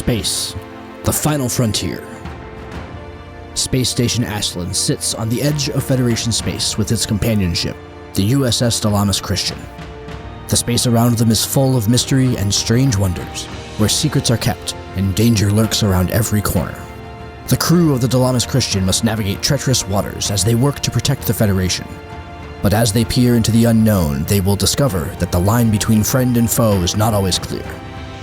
Space, the final frontier. Space Station Ashland sits on the edge of Federation space with its companion ship, the USS Dalamis Christian. The space around them is full of mystery and strange wonders, where secrets are kept and danger lurks around every corner. The crew of the Dalamis Christian must navigate treacherous waters as they work to protect the Federation. But as they peer into the unknown, they will discover that the line between friend and foe is not always clear.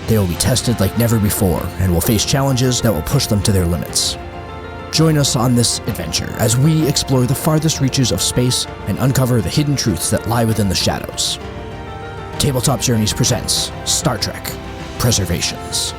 They will be tested like never before and will face challenges that will push them to their limits. Join us on this adventure as we explore the farthest reaches of space and uncover the hidden truths that lie within the shadows. Tabletop Journeys presents Star Trek: Preservations.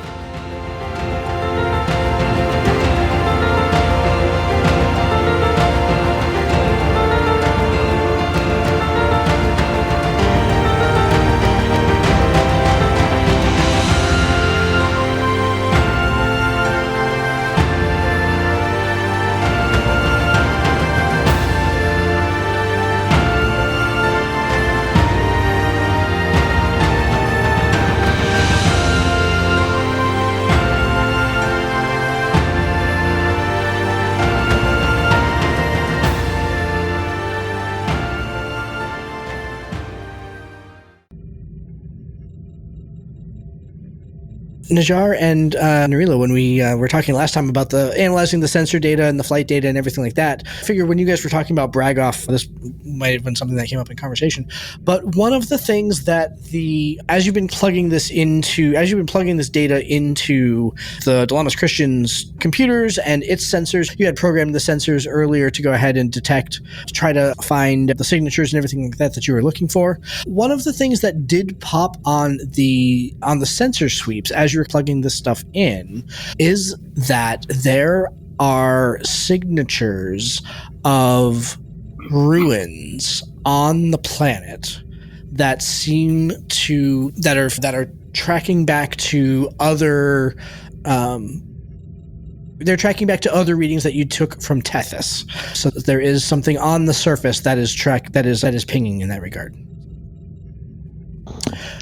Najar and Narila, when we were talking last time about analyzing the sensor data and the flight data and everything like that, I figure when you guys were talking about Bragoff, this might have been something that came up in conversation. But one of the things that as you've been plugging this data into the Dalamis Christian's computers and its sensors, you had programmed the sensors earlier to go ahead and detect, to try to find the signatures and everything like that you were looking for. One of the things that did pop on the sensor sweeps as you're plugging this stuff in is that there are signatures of ruins on the planet that seem to that are tracking back to other they're tracking back to other readings that you took from Tethys. So there is something on the surface that is pinging in that regard.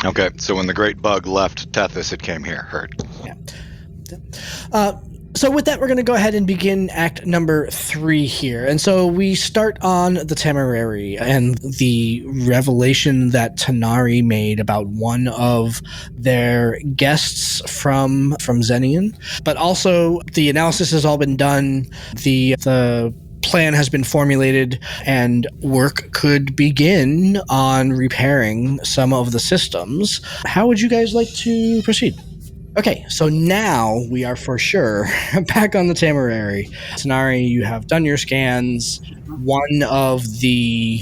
Okay, so when the great bug left Tethys, it came here. Heard. Yeah. So with that, we're going to go ahead and begin Act number 3 here. And so we start on the Temporary and the revelation that Tanari made about one of their guests from Xenion. But also, the analysis has all been done. The plan has been formulated and work could begin on repairing some of the systems. How would you guys like to proceed? Okay, so now we are for sure back on the Temporary. Tanari, you have done your scans. One of the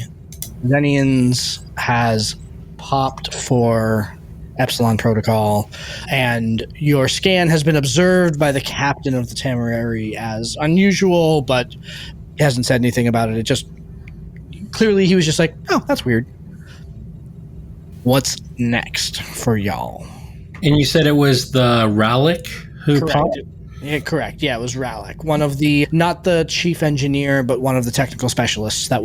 Xenions has popped for Epsilon protocol, and your scan has been observed by the captain of the Temporary as unusual, but he hasn't said anything about it. It just, clearly he was just like, oh, that's weird. What's next for y'all? And you said it was the Ralik who popped? Yeah, correct. Yeah, it was Ralik. One of the, not the chief engineer, but one of the technical specialists that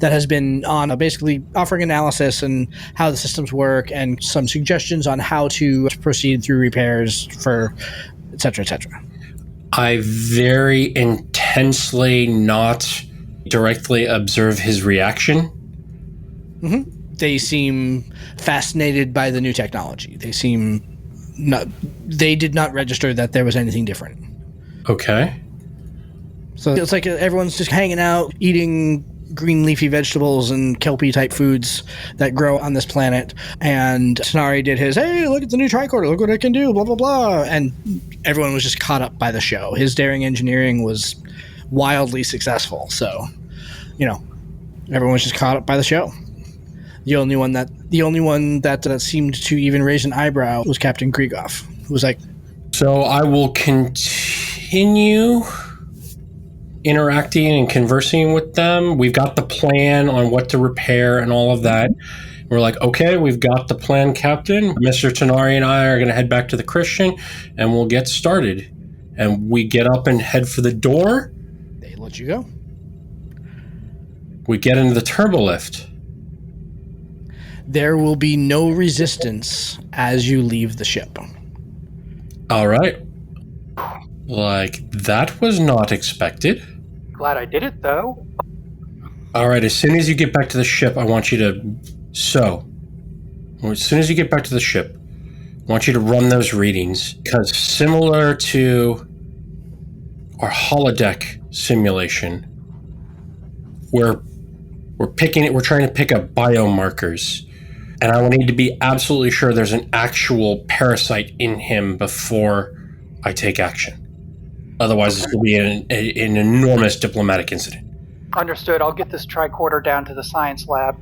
has been on basically offering analysis and how the systems work and some suggestions on how to proceed through repairs for et cetera, et cetera. I very intensely not directly observe his reaction. Mm-hmm. They seem fascinated by the new technology. They did not register that there was anything different. Okay. So it's like everyone's just hanging out, eating green leafy vegetables and kelpie type foods that grow on this planet. And Tanari did his, hey, look at the new tricorder, look what it can do, blah, blah, blah. And everyone was just caught up by the show. His daring engineering was wildly successful. So, everyone was just caught up by the show. The only one that seemed to even raise an eyebrow was Captain Krieghoff, who was like, so I will continue interacting and conversing with them. We've got the plan on what to repair and all of that. We're like, okay, we've got the plan, Captain. Mr. Tanari and I are going to head back to the Christian, and we'll get started. And we get up and head for the door. They let you go. We get into the turbolift. There will be no resistance as you leave the ship. All right. Like, that was not expected. Glad I did it, though. All right, as soon as you get back to the ship, I want you to... as soon as you get back to the ship, I want you to run those readings, because similar to our holodeck simulation, we're trying to pick up biomarkers, and I will need to be absolutely sure there's an actual parasite in him before I take action. Otherwise, this will be an enormous diplomatic incident. Understood. I'll get this tricorder down to the science lab.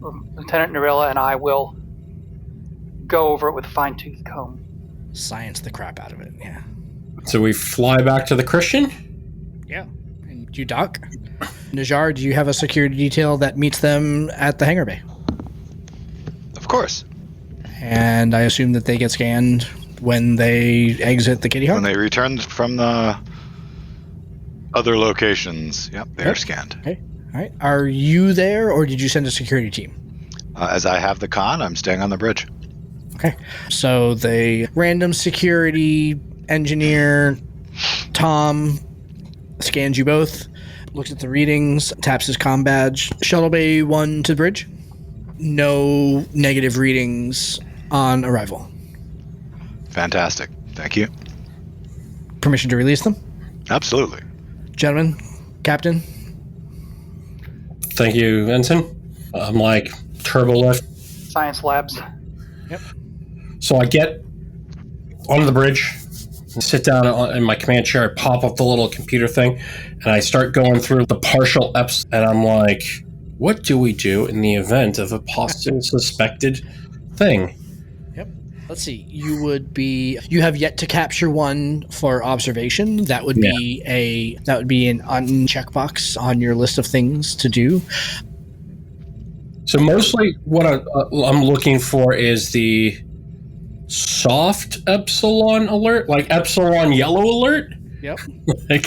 Lieutenant Narilla and I will go over it with a fine-tooth comb. Science the crap out of it, yeah. So we fly back to the Christian? Yeah. And you dock? Najjar, do you have a security detail that meets them at the hangar bay? Of course. And I assume that they get scanned when they exit the Kitty Hawk? When they returned from the other locations, yep, they are scanned. Okay. All right. Are you there, or did you send a security team? As I have the con, I'm staying on the bridge. Okay. So the random security engineer, Tom, scans you both, looks at the readings, taps his comm badge. Shuttle Bay 1 to the bridge. No negative readings on arrival. Fantastic. Thank you. Permission to release them? Absolutely. Gentlemen, Captain? Thank you, Ensign. I'm like, turbo lift. Science labs. Yep. So I get onto the bridge, and sit down in my command chair, I pop up the little computer thing, and I start going through the partial EPS, and I'm like, what do we do in the event of a possible suspected thing? Yep. Let's see. You have yet to capture one for observation. That would be an uncheckbox on your list of things to do. So mostly what I'm looking for is the soft Epsilon alert, like Epsilon yellow alert. Yep. Like,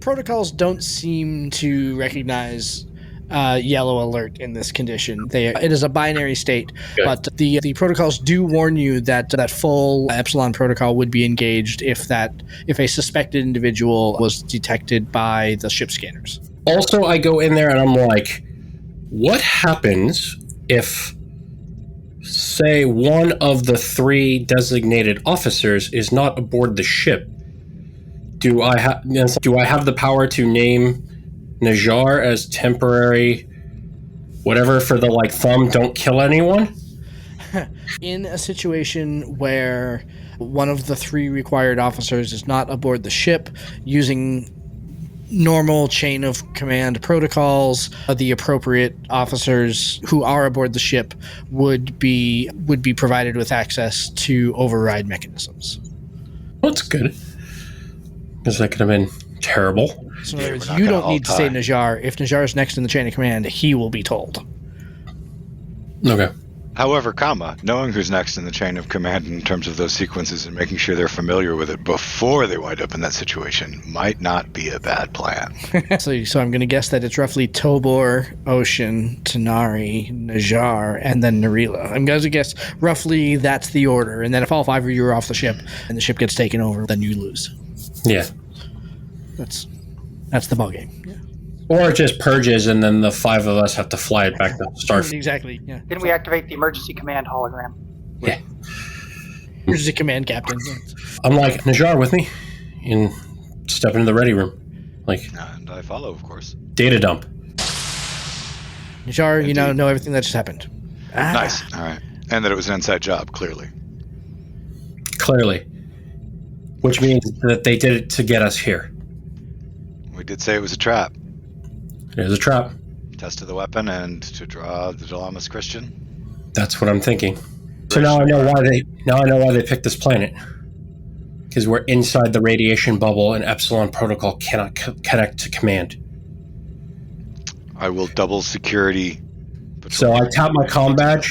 protocols don't seem to recognize yellow alert in this condition. It is a binary state, good. But the protocols do warn you that full Epsilon protocol would be engaged if a suspected individual was detected by the ship scanners. Also, I go in there and I'm like, what happens if, say, one of the 3 designated officers is not aboard the ship? Do I have the power to name Najjar as temporary whatever for the thumb don't kill anyone? In a situation where one of the 3 required officers is not aboard the ship, using normal chain of command protocols, the appropriate officers who are aboard the ship would be provided with access to override mechanisms. Well, that's good, because that could have been terrible. So in other words, you don't need to say Najjar. If Najjar is next in the chain of command, he will be told. Okay. However, knowing who's next in the chain of command in terms of those sequences and making sure they're familiar with it before they wind up in that situation might not be a bad plan. So I'm going to guess that it's roughly Tobor, Ocean, Tanari, Najjar, and then Narilla. I'm going to guess roughly that's the order. And then if all 5 of you are off the ship and the ship gets taken over, then you lose. Yeah. That's the ballgame. Yeah. Or it just purges and then the 5 of us have to fly it back to Starfleet. Exactly, yeah. Then we activate the emergency command hologram. Yeah. Here's the command captain. I'm like, Najjar with me? And step into the ready room. And I follow, of course. Data dump. Najjar, you know everything that just happened. Nice. All right. And that it was an inside job, clearly. Clearly. Which means that they did it to get us here. We did say it was a trap. It is a trap. Tested the weapon and to draw the Delamas Christian. That's what I'm thinking. So now I know why they picked this planet. Because we're inside the radiation bubble and Epsilon protocol cannot connect to command. I will double security. So I tap my comm badge.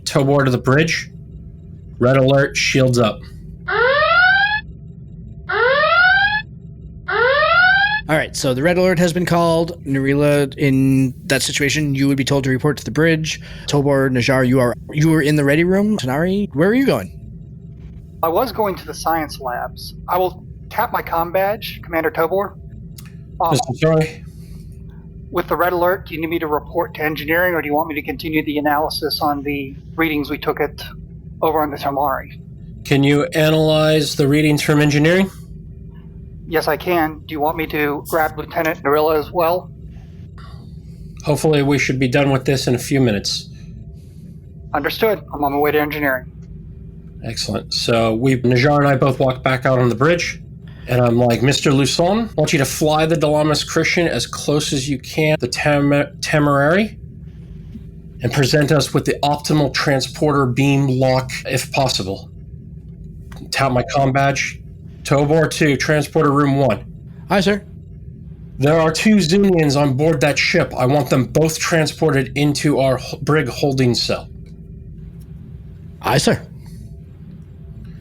Tow board to the bridge. Red alert, shields up. All right, so the red alert has been called. Narila, in that situation, you would be told to report to the bridge. Tobor, Najar, you are in the ready room. Tanari, where are you going? I was going to the science labs. I will tap my comm badge, Commander Tobor. Sorry. With the red alert, do you need me to report to engineering, or do you want me to continue the analysis on the readings we took over on the Tamari? Can you analyze the readings from engineering? Yes, I can. Do you want me to grab Lieutenant Narilla as well? Hopefully we should be done with this in a few minutes. Understood. I'm on my way to engineering. Excellent. So Najar and I both walk back out on the bridge, and I'm like, Mr. Luson, I want you to fly the Dalamas Christian as close as you can to the Temerary, and present us with the optimal transporter beam lock if possible. Tap my comm badge. Tobor 2, transporter room 1. Hi, sir. There are 2 Zunians on board that ship. I want them both transported into our brig holding cell. Aye, sir.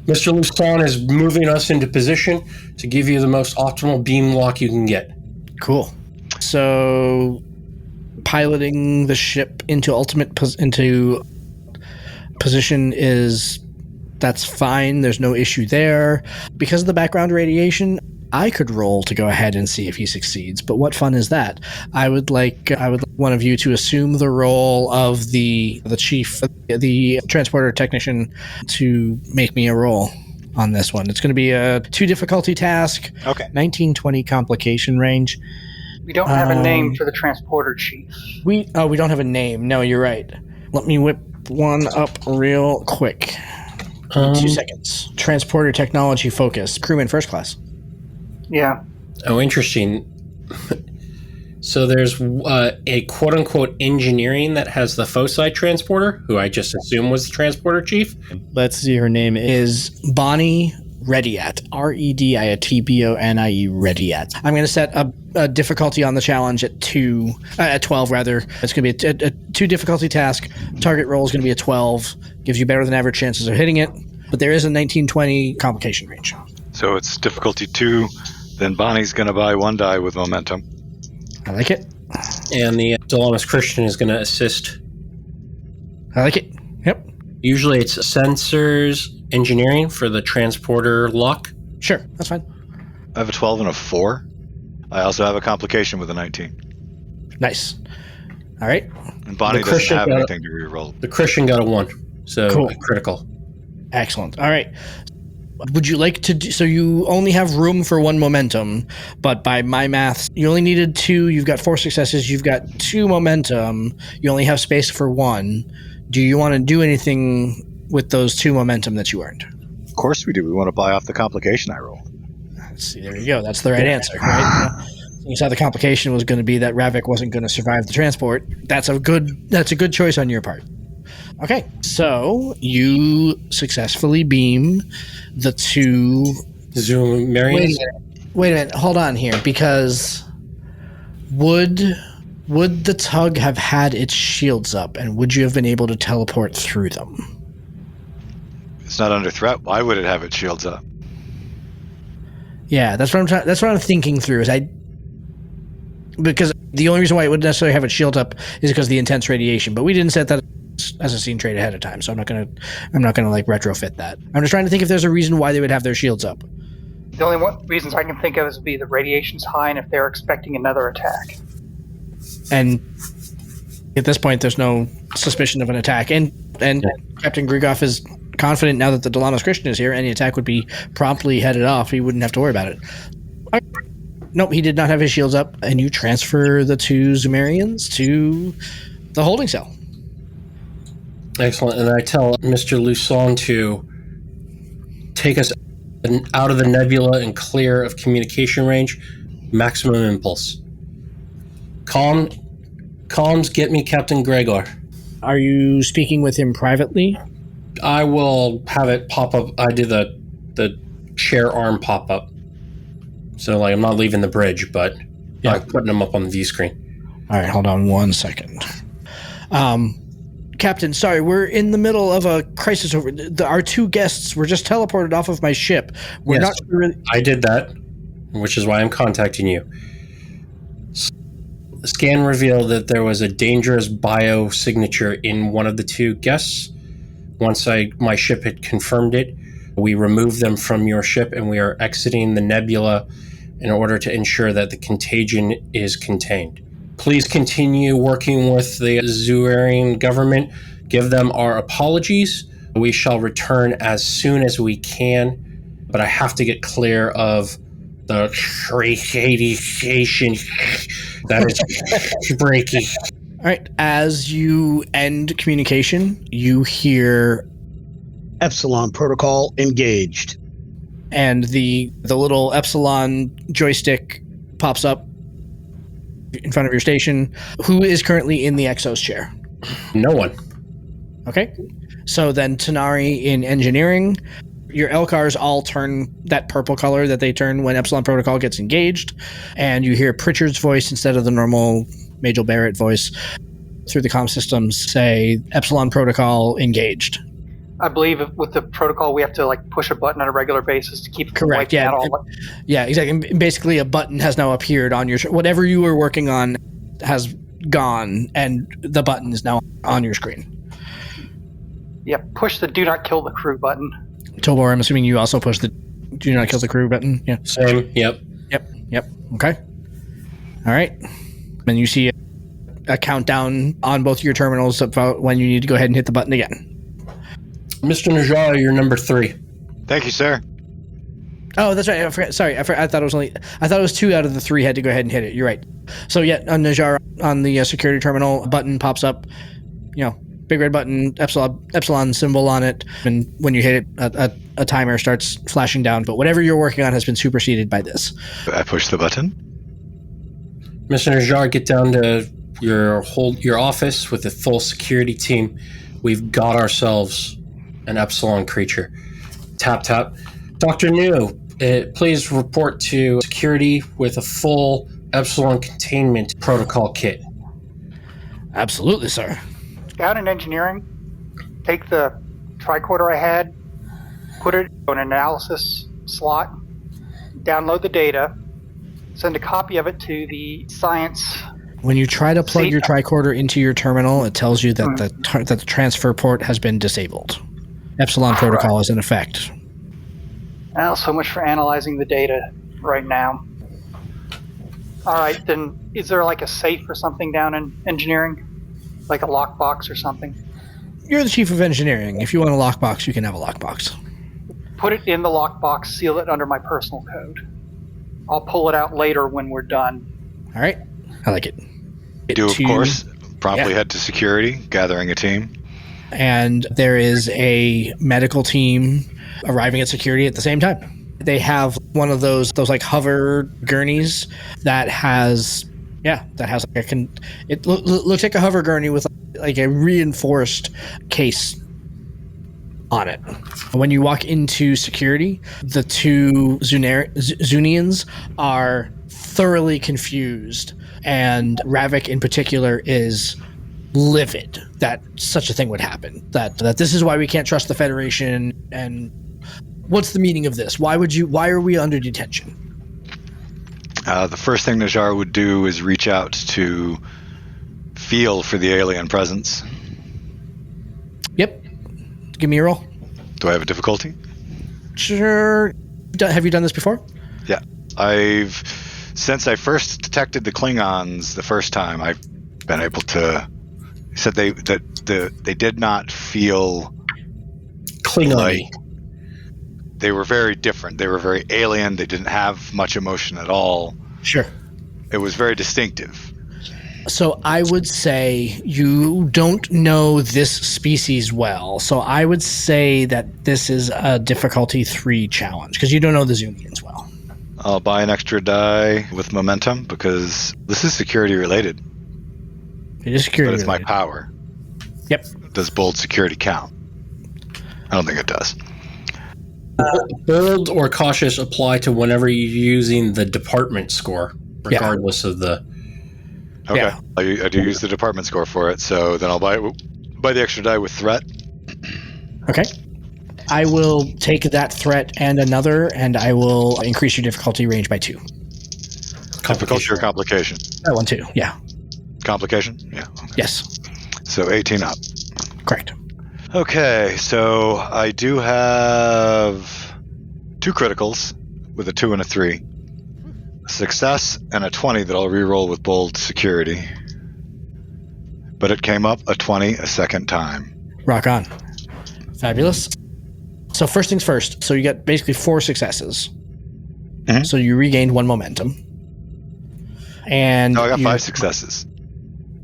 Mr. Luson is moving us into position to give you the most optimal beam lock you can get. Cool. So, piloting the ship into position that's fine. There's no issue there. Because of the background radiation, I could roll to go ahead and see if he succeeds. But what fun is that? I would like one of you to assume the role of the chief, the transporter technician, to make me a roll on this one. It's going to be a 2 difficulty task. Okay. 19-20 complication range. We don't have a name for the transporter chief. We don't have a name. No, you're right. Let me whip one up real quick. 2 seconds. Transporter technology focus. Crewman first class. Yeah. Oh, interesting. So there's a quote-unquote engineering that has the foci transporter, who I just assumed was the transporter chief. Let's see. Her name is Bonnie Rediat. Rediatbonnie Rediat. I'm going to set a difficulty on the challenge at 12 rather. It's going to be a 2 difficulty task. Target roll is going to be a 12. Gives you better than average chances of hitting it. But there is a 19-20 complication range. So it's difficulty 2. Then Bonnie's going to buy 1 die with momentum. I like it. And the Dalamas Christian is going to assist. I like it. Yep. Usually it's sensors engineering for the transporter lock. Sure, that's fine. I have a 12 and a 4. I also have a complication with a 19. Nice. All right. And Bonnie doesn't have anything to reroll. The Christian got a 1, so cool. A critical. Excellent. All right. Would you like to so you only have room for 1 momentum, but by my math, you only needed 2. You've got 4 successes. You've got 2 momentum. You only have space for 1. Do you want to do anything with those 2 momentum that you earned? Of course we do. We want to buy off the complication I rolled. Let's see. There you go. That's the right answer, right? You saw the complication was going to be that Ravik wasn't going to survive the transport. That's a good choice on your part. Okay, so you successfully beam the 2 Zoom Marion. Wait a minute. Hold on here, because would the tug have had its shields up, and would you have been able to teleport through them? It's not under threat. Why would it have its shields up? Yeah, that's what I'm thinking through. Because the only reason why it wouldn't necessarily have its shield up is because of the intense radiation. But we didn't set that as a scene trait ahead of time, so I'm not gonna like retrofit that. I'm just trying to think if there's a reason why they would have their shields up. The only reasons I can think of is be the radiation's high and if they're expecting another attack. And at this point, there's no suspicion of an attack. And Captain Grigoff is confident now that the Dalamas Christian is here. Any attack would be promptly headed off. He wouldn't have to worry about it. Nope, he did not have his shields up. And you transfer the 2 Zumarians to the holding cell. Excellent. And I tell Mr. Luson to take us out of the nebula and clear of communication range. Maximum impulse. Comms, get me Captain Gregor. Are you speaking with him privately? I will have it pop up. I do the chair arm pop up. So I'm not leaving the bridge, but I'm putting them up on the view screen. All right, hold on 1 second. Captain, sorry, we're in the middle of a crisis over our 2 guests were just teleported off of my ship. We're not sure. I did that, which is why I'm contacting you. The scan revealed that there was a dangerous biosignature in one of the two guests. Once my ship had confirmed it, we removed them from your ship and we are exiting the nebula in order to ensure that the contagion is contained. Please continue working with the Zuarian government. Give them our apologies. We shall return as soon as we can, but I have to get clear of the radiation that is breaking. All right. As you end communication, you hear Epsilon protocol engaged. and the little Epsilon joystick pops up in front of your station. Who is currently in the Exos chair? No one. Okay. So then Tanari in engineering, your LCARs all turn that purple color that they turn when Epsilon protocol gets engaged, and you hear Pritchard's voice instead of the normal Majel Barrett voice through the comm systems say Epsilon protocol engaged. I believe with the protocol, we have to push a button on a regular basis to keep Correct. wiping Yeah. out all. Yeah. Exactly. Basically, a button has now appeared on your whatever you were working on has gone, and the button is now on your screen. Yeah, push the "Do not kill the crew" button. Tobor, I'm assuming you also push the "Do not kill the crew" button. Yeah. Same. Yep. Yep. Okay. All right. And you see a countdown on both your terminals about when you need to go ahead and hit the button again. Mr. Najjar, you're number 3. Thank you, sir. Oh, that's right. I forgot. Sorry, I thought it was 2 out of the 3 had to go ahead and hit it. You're right. So yeah, on Najjar, on the security terminal, a button pops up. Big red button, Epsilon symbol on it, and when you hit it, a timer starts flashing down. But whatever you're working on has been superseded by this. I push the button. Mr. Najjar, get down to your office with a full security team. We've got ourselves an Epsilon creature. Tap, tap. Dr. New, please report to security with a full Epsilon containment protocol kit. Absolutely, sir. Down in engineering, take the tricorder I had, put it in an analysis slot, download the data, send a copy of it to the science. When you try to plug your tricorder into your terminal, it tells you that the transfer port has been disabled. Epsilon protocol is in effect. Well, so much for analyzing the data right now. All right, then is there a safe or something down in engineering? Like a lockbox or something? You're the chief of engineering. If you want a lockbox, you can have a lockbox. Put it in the lockbox, seal it under my personal code. I'll pull it out later when we're done. All right. I like it. Of course. Promptly head to security, gathering a team. And there is a medical team arriving at security at the same time. They have one of those hover gurneys that has it looks like a hover gurney with a reinforced case on it. When you walk into security, the 2 Zunians are thoroughly confused, and Ravik in particular is livid that such a thing would happen. That this is why we can't trust the Federation, and what's the meaning of this? Why are we under detention? The first thing Najjar would do is reach out to feel for the alien presence. Yep. Give me a roll. Do I have a difficulty? Sure. Have you done this before? Yeah. Since I first detected the Klingons the first time, I've been able to. Said they did not feel Klingon-y. They were very different. They were very alien. They didn't have much emotion at all. Sure. It was very distinctive. So I would say you don't know this species well. So I would say that this is a difficulty 3 challenge because you don't know the Zunians well. I'll buy an extra die with momentum because this is security related. It is security But it's related. my power. Yep. Does bold security count? I don't think it does. Bold or cautious apply to whenever you're using the department score, regardless of the... Okay, Yeah. I do use the department score for it, so then I'll buy the extra die with threat. Okay. I will take that threat and another, and I will increase your difficulty range by 2. Difficulty or complication? That one too, yeah. Complication? Yeah. Okay. Yes, So 18 up. correct. Okay, so I do have 2 criticals with a 2 and a 3. A success and a 20 that I'll reroll with bold security. But it came up a 20 a second time. Rock on. Fabulous. So first things first. So you got basically 4 successes. Mhm. So you regained 1 momentum. And No, I got 5 successes.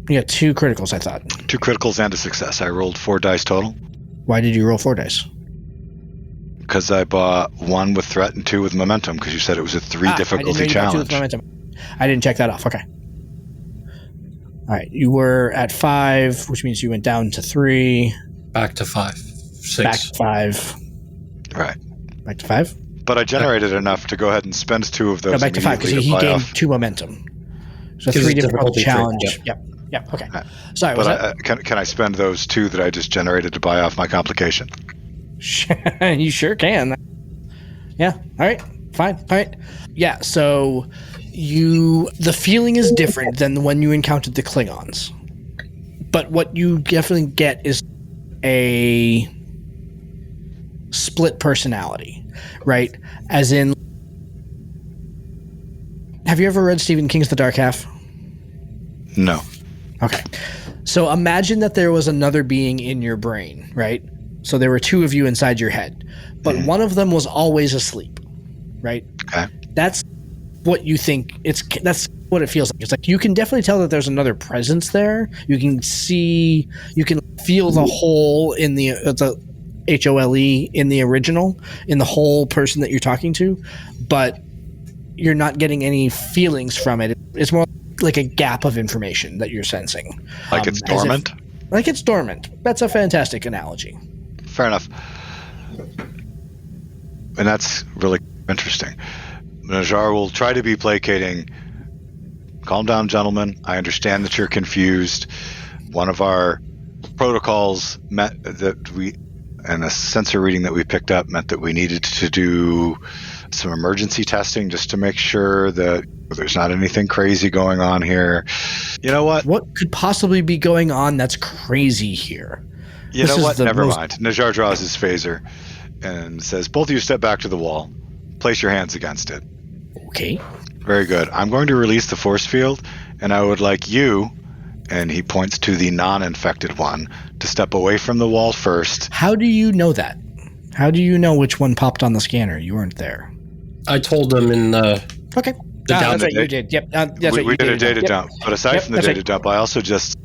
You got 2 criticals, I thought. 2 criticals and a success. I rolled 4 dice total. Why did you roll 4 dice? Because I bought 1 with threat and 2 with momentum, because you said it was a 3 difficulty challenge. I didn't check that off. Okay. All right. You were at 5, which means you went down to 3. Back to 5. 6. Back to 5. Right. Back to 5? But I generated enough to go ahead and spend 2 of those. No, back to 5 because he buy gained off. 2 momentum. So Gives 3 it difficulty difficulty challenge. three, Yep. Okay. Sorry, was But can I spend those 2 that I just generated to buy off my complication? that? You sure can. Yeah. All right. Fine. All right. Yeah. So the feeling is different than when you encountered the Klingons. But what you definitely get is a split personality, right? As in, have you ever read Stephen King's The Dark Half? No. Okay. So imagine that there was another being in your brain, right? So there were 2 of you inside your head, but one of them was always asleep, right? Okay. That's what you think. That's what it feels like. It's like you can definitely tell that there's another presence there. You can feel the hole in the HOLE in the original, in the whole person that you're talking to, but you're not getting any feelings from it. It's more like a gap of information that you're sensing. Like it's dormant? Like it's dormant. That's a fantastic analogy. Fair enough. And that's really interesting. Najjar will try to be placating. Calm down, gentlemen. I understand that you're confused. One of our protocols meant that and a sensor reading that we picked up meant that we needed to do some emergency testing just to make sure that there's not anything crazy going on here. You know what? What could possibly be going on that's crazy here? You know what? Never mind. Najjar draws his phaser and says, both of you step back to the wall. Place your hands against it. Okay. Very good. I'm going to release the force field, and I would like you, and he points to the non-infected one, to step away from the wall first. How do you know that? How do you know which one popped on the scanner? You weren't there. I told them in the... Okay. That's right, you did. Yep. We did a data dump. But aside from the data right. dump, I also just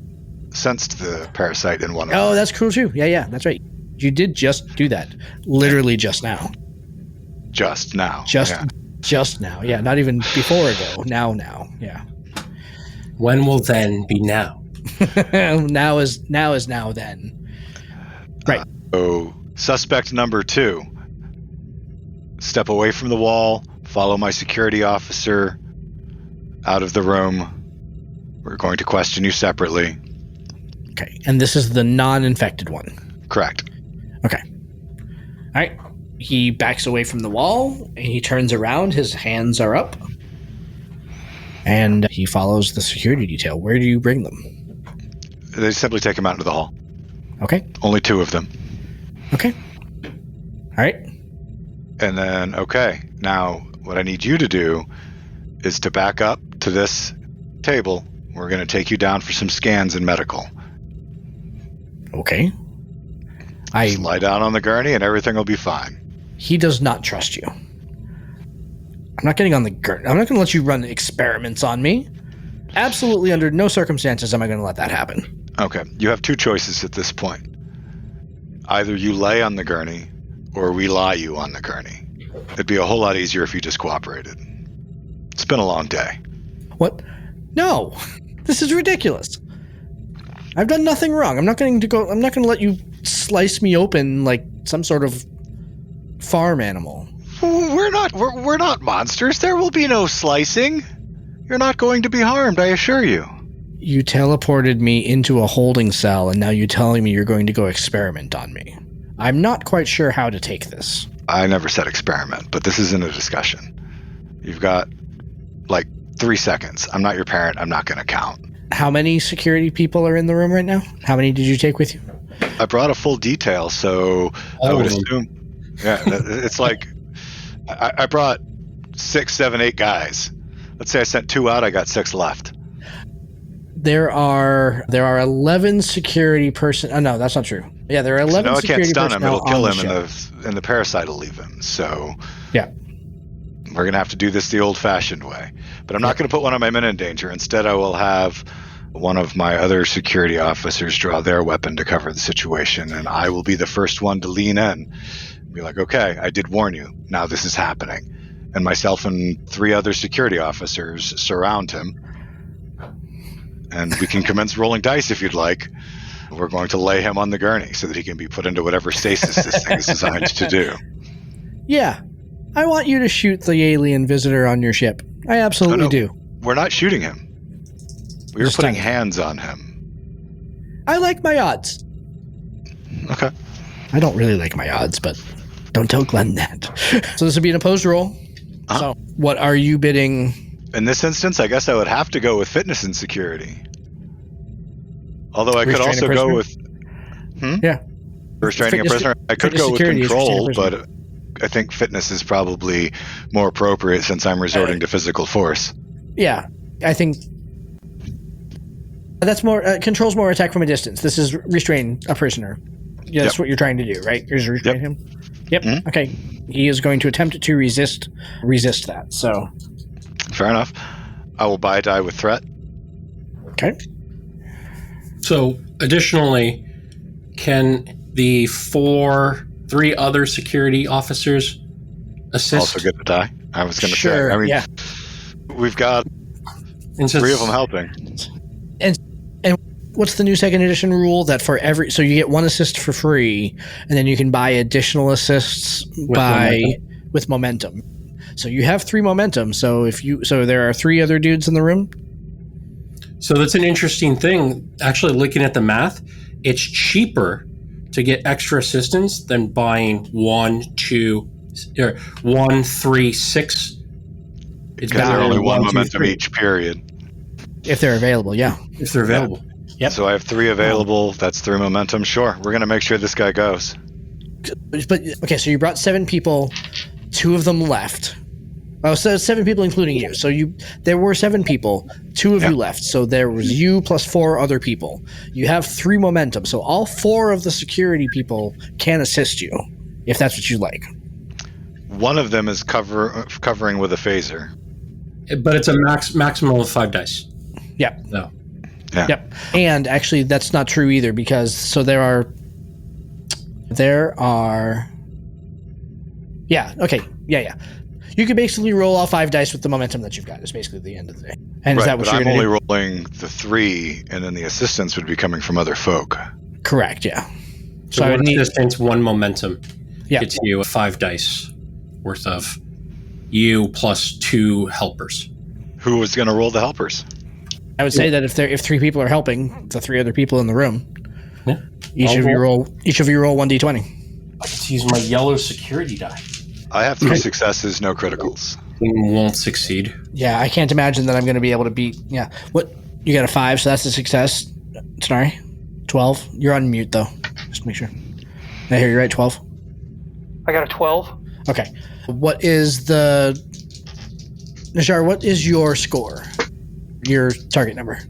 sensed the parasite in one of them. Oh, that's cool too. Yeah, that's right. You did just do that. Literally just now. Just now. Just now. Yeah, not even before ago. Now. Yeah. When will then be now? now is now then. Right. So, suspect number 2. Step away from the wall. Follow my security officer out of the room. We're going to question you separately. Okay. And this is the non-infected one. Correct. Okay. All right. He backs away from the wall and he turns around. His hands are up. And he follows the security detail. Where do you bring them? They simply take him out into the hall. Okay. Only 2 of them. Okay. All right. And then, okay, now what I need you to do is to back up to this table. We're going to take you down for some scans and medical. Okay. Just lie down on the gurney and everything will be fine. He does not trust you. I'm not getting on the gurney. I'm not going to let you run experiments on me. Absolutely under no circumstances am I going to let that happen. Okay, you have 2 choices at this point. Either you lay on the gurney or we lie you on the gurney. It'd be a whole lot easier if you just cooperated. It's been a long day. What? No. This is ridiculous. I've done nothing wrong. I'm not going to let you slice me open like some sort of farm animal. We're not monsters. There will be no slicing. You're not going to be harmed, I assure you. You teleported me into a holding cell and now you're telling me you're going to go experiment on me. I'm not quite sure how to take this. I never said experiment, but this isn't a discussion. You've got, 3 seconds. I'm not your parent. I'm not going to count. How many security people are in the room right now? How many did you take with you? I brought a full detail, so I would assume. Yeah, it's like I brought 6, 7, 8 guys. Let's say I sent 2 out. I got 6 left. There are 11 security person. Oh no, that's not true. Yeah, there are 11 No, I security can't stun him. personnel It'll kill on him, the and the parasite will leave him. So yeah, we're gonna have to do this the old-fashioned way. But I'm not going to put one of my men in danger. Instead, I will have one of my other security officers draw their weapon to cover the situation, and I will be the first one to lean in and be like, okay, I did warn you. Now this is happening. And myself and 3 other security officers surround him. And we can commence rolling dice if you'd like. We're going to lay him on the gurney so that he can be put into whatever stasis this thing is designed to do. Yeah. I want you to shoot the alien visitor on your ship. I absolutely do. We're not shooting him. We're Just putting stunning. hands on him. I like my odds. Okay. I don't really like my odds, but don't tell Glenn that. So this would be an opposed roll. Uh-huh. So what are you bidding? In this instance, I guess I would have to go with fitness and security. Although I could Restrain a also go with... Yeah. Restraining a Fitness- prisoner. I could fitness go with security is control, restraining a but I think fitness is probably more appropriate since I'm resorting to physical force. Yeah, I think that's more controls more attack from a distance. This is restrain a prisoner. Yeah, that's what you're trying to do, right? You're restrain him. Yep. Mhm. Okay. He is going to attempt to resist that. So Fair enough. I will buy a die with threat. okay. So, additionally, can the 3 other security officers assist? Also get a die. I was going to Sure. say. I mean, yeah. we've got And since- 3 of them helping. And what's the new second edition rule that for every so you get 1 assist for free, and then you can buy additional assists with momentum. So you have 3 momentum. So there are 3 other dudes in the room. So that's an interesting thing. Actually, looking at the math, it's cheaper to get extra assistance than buying 1, 2, or 1, 3, 6. It's Because they're better only than 1 1, 2, momentum 3, if period. If they're available, yeah. if they're available. Yep. So I have 3 available. That's 3 momentum. Sure. We're going to make sure this guy goes. But okay, so you brought 7 people, 2 of them left. Oh, so 7 people including you. So there were 7 people, 2 of you left. So there was you plus 4 other people. You have 3 momentum. So all 4 of the security people can assist you if that's what you like. One of them is covering with a phaser. But it's a maximum of 5 dice. Yep. No. Yeah. Yep. And actually that's not true either because there are yeah, okay. Yeah. You could basically roll all 5 dice with the momentum that you've got. Is basically the end of the day. And is that what but you're I'm going to only do? rolling the 3, and then the assistance would be coming from other folk. Correct, yeah. So I would 1 need assistance, 1 momentum Yeah. gets you 5 dice worth of you plus 2 helpers. Who was going to roll the helpers? I would say that if 3 people are helping the 3 other people in the room, Yeah. each of you roll 1d20. Let's use my yellow security die. I have 3 successes, no criticals. Won't succeed. Yeah, I can't imagine that I'm going to be able to beat. Yeah, what you got a 5, so that's a success. Sorry, 12. You're on mute though. Just make sure. I hear you right. 12. I got a 12. Okay. What is Najar? What is your score? Your target number.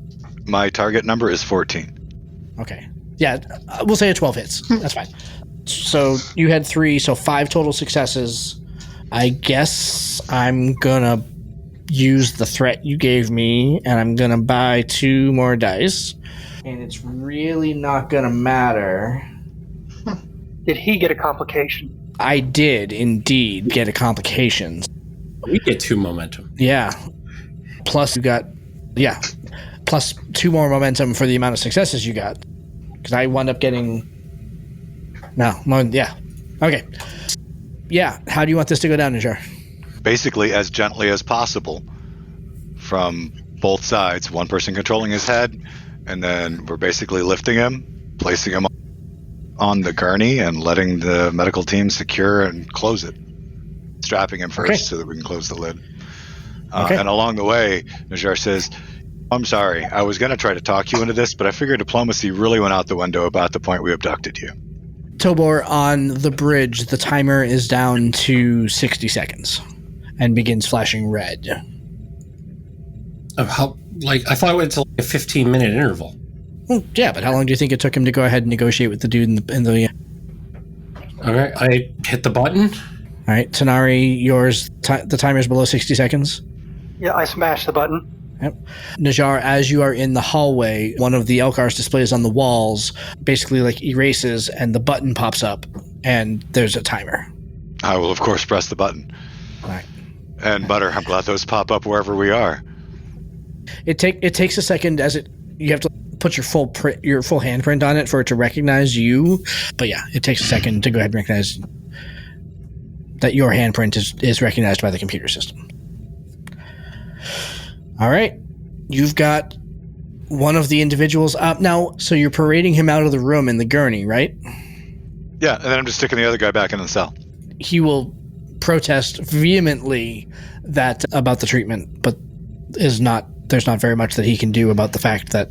My target number is 14. Okay. Yeah, we'll say a 12 hits. That's fine. So you had 3, so 5 total successes. I guess I'm gonna use the threat you gave me, and I'm gonna buy 2 more dice. And it's really not gonna matter. Did he get a complication? I did indeed get a complication. We get 2 momentum. Yeah. Plus you got, plus 2 more momentum for the amount of successes you got. Because I wound up getting, Okay. Yeah, how do you want this to go down, Najar? Basically, as gently as possible from both sides. One person controlling his head, and then we're basically lifting him, placing him on the gurney, and letting the medical team secure and close it. Strapping him first so that we can close the lid. Okay. And along the way, Najar says, I'm sorry. I was going to try to talk you into this, but I figured diplomacy really went out the window about the point we abducted you. Tobor, on the bridge, the timer is down to 60 seconds and begins flashing red. I thought it was like a 15-minute interval. Well, yeah, but how long do you think it took him to go ahead and negotiate with the dude in the Okay, I hit the button. All right, Tanari, yours, the timer's below 60 seconds. Yeah, I smashed the button. Yep. Najar, as you are in the hallway, one of the Elkar's displays on the walls basically like erases and the button pops up and there's a timer. I will, of course, press the button. All right. And Butter, I'm glad those pop up wherever we are. It takes a second as you have to put your full handprint on it for it to recognize you. But yeah, it takes a second to go ahead and recognize that your handprint is recognized by the computer system. All right. You've got one of the individuals up now. So you're parading him out of the room in the gurney, right? Yeah, and then I'm just sticking the other guy back in the cell. He will protest vehemently about the treatment, but there's not very much that he can do about the fact that,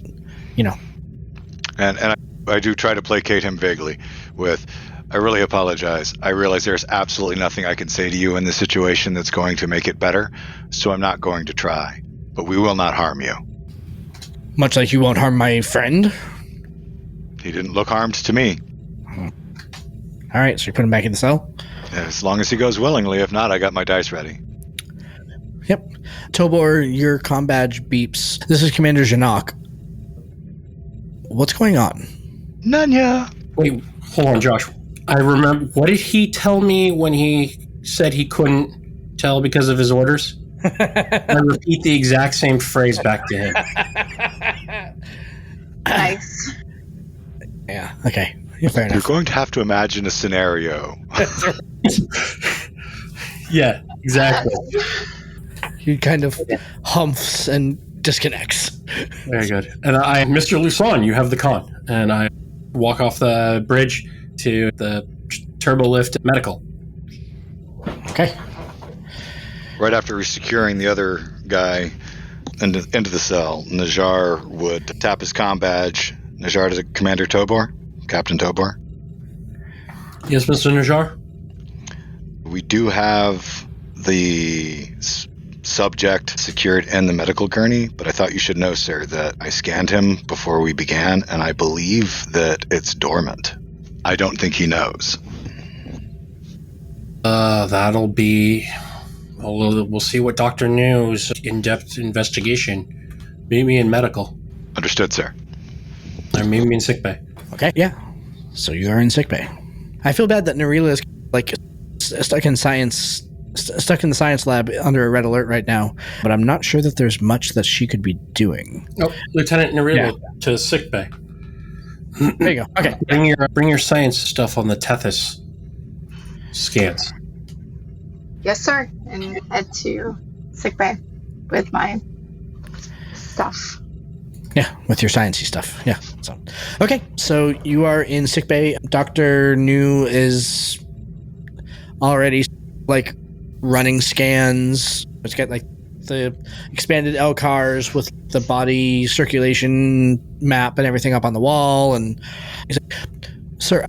And I do try to placate him vaguely with, I really apologize. I realize there's absolutely nothing I can say to you in this situation that's going to make it better, so I'm not going to try. But we will not harm you. Much like you won't harm my friend? He didn't look harmed to me. All right, so you put him back in the cell? As long as he goes willingly. If not, I got my dice ready. Yep. Tobor, your comm badge beeps. This is Commander Janok. What's going on? Nanya! Wait, hold on, Josh. I remember, what did he tell me when he said he couldn't tell because of his orders? I repeat the exact same phrase back to him. Nice. Yeah, okay. Yeah, fair You're enough. going to have to imagine a scenario. Yeah, exactly. He kind of humps and disconnects. Very good. And Mr. Luson, you have the con. And I walk off the bridge to the turbo lift medical. Okay. Right after securing the other guy into the cell, Najar would tap his comm badge. Najar to Commander Tobor, Captain Tobor. Yes, Mr. Najar? We do have the subject secured in the medical gurney, but I thought you should know, sir, that I scanned him before we began, and I believe that it's dormant. I don't think he knows. That'll be... We'll see what Dr. New's in-depth investigation. Meet me in medical. Understood, sir. Or meet me in sickbay. Okay, yeah. So you are in sickbay. I feel bad that Narila is stuck in the science lab under a red alert right now, but I'm not sure that there's much that she could be doing. Oh, Lieutenant Narila to sickbay. There you go. Okay. Bring your science stuff on the Tethys scans. Yes, sir. And head to sickbay with my stuff. Yeah, with your sciencey stuff. Yeah. So, okay, so you are in sickbay. Dr. New is already running scans. It's got the expanded L-cars with the body circulation map and everything up on the wall. And he's like, sir,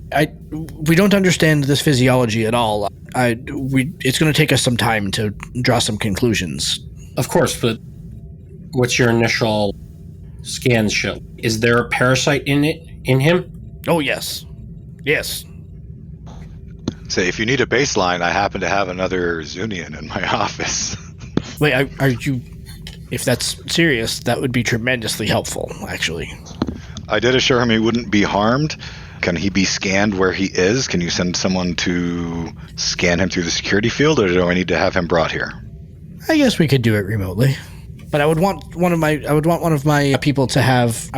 we don't understand this physiology at all. It's going to take us some time to draw some conclusions. Of course, but what's your initial scans show? Is there a parasite in him? Oh, yes. Yes. Say, if you need a baseline, I happen to have another Zunian in my office. Wait, are you... If that's serious, that would be tremendously helpful, actually. I did assure him he wouldn't be harmed. Can he be scanned where he is? Can you send someone to scan him through the security field, or do I need to have him brought here? I guess we could do it remotely. But I would want one of my people to have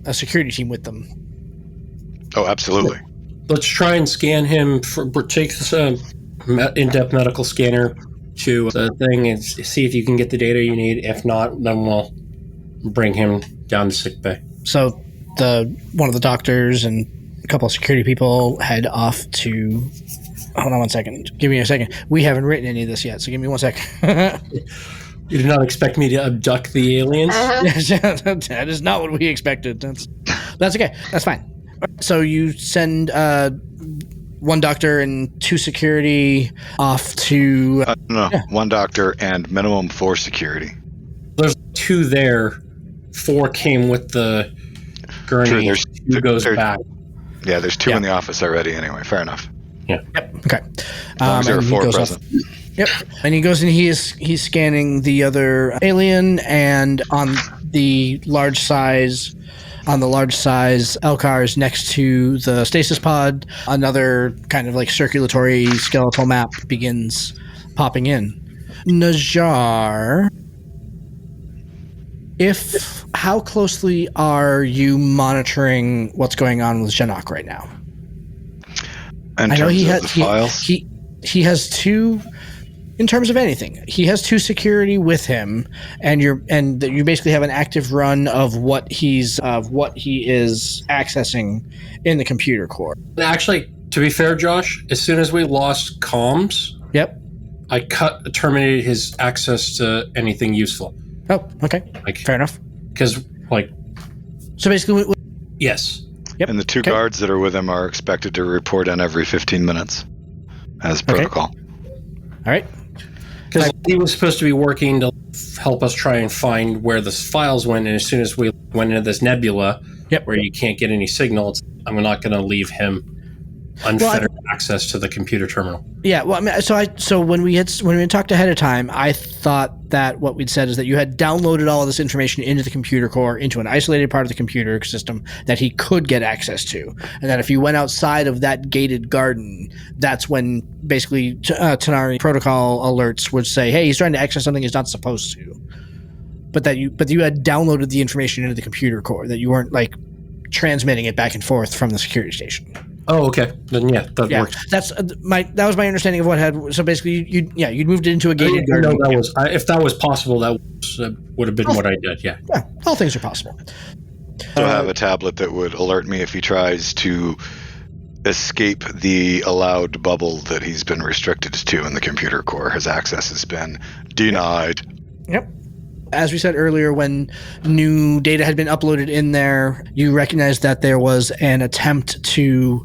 a security team with them. Oh, absolutely. Let's try and scan him. Take this in-depth medical scanner to the thing and see if you can get the data you need. If not, then we'll bring him down to sickbay. So one of the doctors and a couple of security people head off to... Hold on one second. Give me a second. We haven't written any of this yet, so give me 1 second. You did not expect me to abduct the aliens? That is not what we expected. That's okay. That's fine. So you send one doctor and 2 security off to... one doctor and minimum 4 security. There's 2 there. 4 came with the gurney. True, there's 2 goes back. Yeah, there's 2 in the office already anyway. Fair enough. Yeah. Yep. Okay. As long as there are 4 present. Yep. And he goes and he's scanning the other alien, and on the large size Elkar's next to the stasis pod, another kind of like circulatory skeletal map begins popping in. Najjar, how closely are you monitoring what's going on with Janak right now? In terms of the files? He has 2. In terms of anything, he has 2 security with him, and you basically have an active run of what he is accessing in the computer core. Actually, to be fair, Josh, as soon as we lost comms, Yep. I terminated his access to anything useful. Oh, okay. Fair enough. Because, so basically, yes. Yep. And the 2 guards that are with him are expected to report in every 15 minutes as protocol. All right. Because he was supposed to be working to help us try and find where the files went, and as soon as we went into this nebula, where you can't get any signal, I'm not going to leave him unfettered access to the computer terminal. Yeah, well, I mean, so when we talked ahead of time, I thought that what we'd said is that you had downloaded all of this information into the computer core, into an isolated part of the computer system that he could get access to, and that if you went outside of that gated garden, that's when basically Tanari protocol alerts would say, "Hey, he's trying to access something he's not supposed to." But you had downloaded the information into the computer core, that you weren't like transmitting it back and forth from the security station. Oh, okay. Then that works. That was my understanding of what had. So basically, you'd moved it into a gated garden. If that was possible, that would have been what I did. Yeah. Yeah, all things are possible. I have a tablet that would alert me if he tries to escape the allowed bubble that he's been restricted to in the computer core. His access has been denied. Yep. As we said earlier, when new data had been uploaded in there, you recognized that there was an attempt to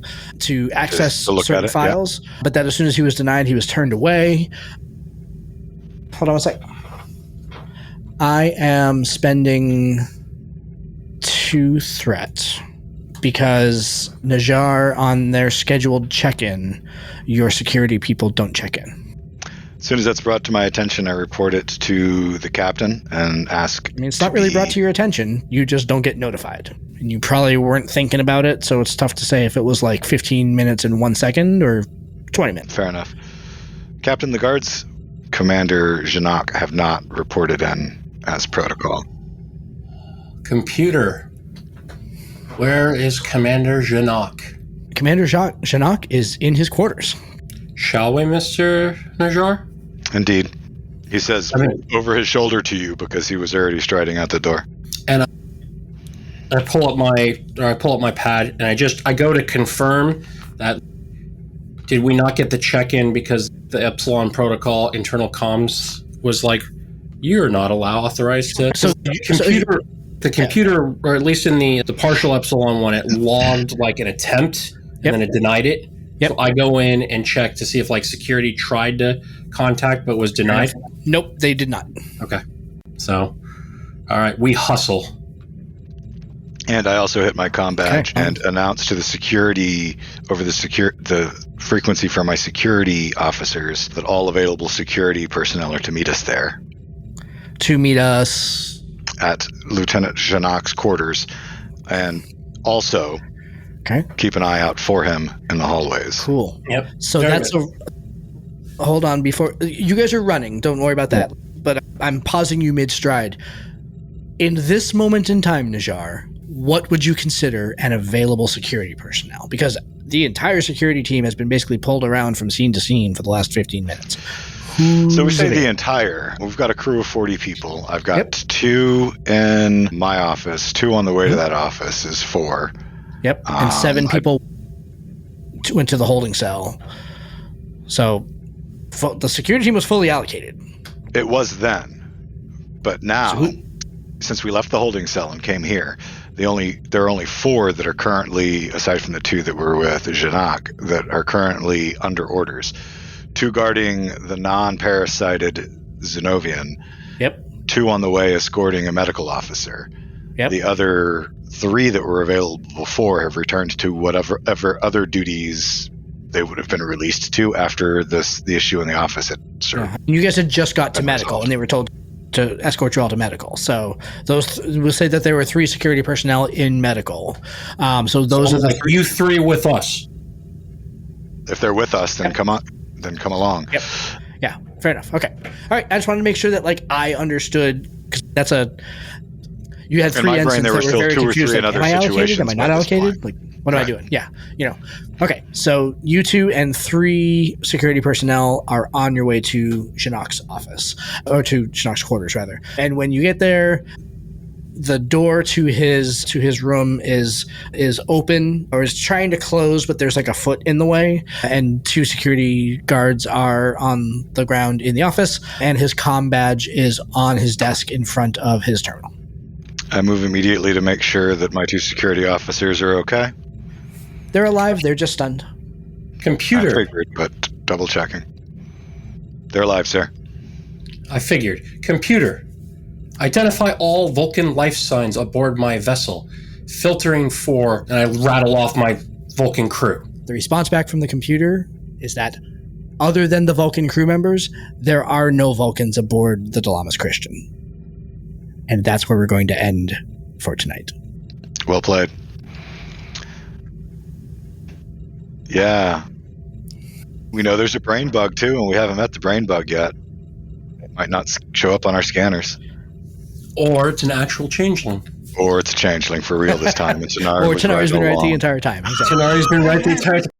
access certain files, but that as soon as he was denied, he was turned away. Hold on one sec. I am spending 2 threat because Najjar, on their scheduled check-in, your security people don't check in. As soon as that's brought to my attention, I report it to the captain and ask... I mean, it's not really brought to your attention. You just don't get notified. And you probably weren't thinking about it, so it's tough to say if it was like 15 minutes and 1 second or 20 minutes. Fair enough. Captain, the guards, Commander Janak, have not reported in as protocol. Computer, where is Commander Janak? Commander Janak is in his quarters. Shall we, Mr. Najjar? Indeed. He says over his shoulder to you because he was already striding out the door. And I pull up my pad and I go to confirm that did we not get the check-in because the Epsilon protocol internal comms was like, you're not authorized to. So the computer, or at least in the partial Epsilon one, it logged like an attempt and then it denied it. Yep. So I go in and check to see if like security tried to contact but was denied. Nope, they did not. Okay. So, all right, we hustle. And I also hit my comm badge and announce to the security over the frequency for my security officers that all available security personnel are to meet us there. To meet us at Lieutenant Janak's quarters, and also keep an eye out for him in the hallways. Cool. Yep. So hold on, before you guys are running, don't worry about that. But I'm pausing you mid-stride. In this moment in time, Najjar, what would you consider an available security personnel? Because the entire security team has been basically pulled around from scene to scene for the last 15 minutes. So we say the entire. We've got a crew of 40 people. I've got 2 in my office, 2 on the way to that office is 4. Yep, and 7 people went to the holding cell. So the security team was fully allocated. It was then. But now, since we left the holding cell and came here, there are only 4 that are currently, aside from the 2 that were with Janak, that are currently under orders. 2 guarding the non-parasited Zenovian. Yep. 2 on the way escorting a medical officer. Yep. The other 3 that were available before have returned to whatever other duties they would have been released to after the issue in the office had served. Yeah. You guys had just got to medical, and they were told to escort you all to medical. So those we'll say that there were 3 security personnel in medical. So those are the you 3 with us. If they're with us, then come on, then come along. Yep. Yeah. Fair enough. Okay. All right. I just wanted to make sure that I understood, because that's you had 3 ensigns that were very confused. Am I allocated? Am I not allocated? What am I doing? Yeah. Okay. So you 2 and 3 security personnel are on your way to Janak's office, or to Janak's quarters rather. And when you get there, the door to his room is open, or is trying to close, but there's a foot in the way, and 2 security guards are on the ground in the office, and his comm badge is on his desk in front of his terminal. I move immediately to make sure that my 2 security officers are okay. They're alive. They're just stunned. Computer. I figured, but double checking. They're alive, sir. I figured. Computer. Identify all Vulcan life signs aboard my vessel, filtering for, and I rattle off my Vulcan crew. The response back from the computer is that, other than the Vulcan crew members, there are no Vulcans aboard the Dalamas Christian. And that's where we're going to end for tonight. Well played. Yeah. We know there's a brain bug, too, and we haven't met the brain bug yet. It might not show up on our scanners. Or it's an actual changeling. Or it's a changeling for real this time. It's Or Tanari's been right the entire time. Exactly. Tanari's been right the entire time.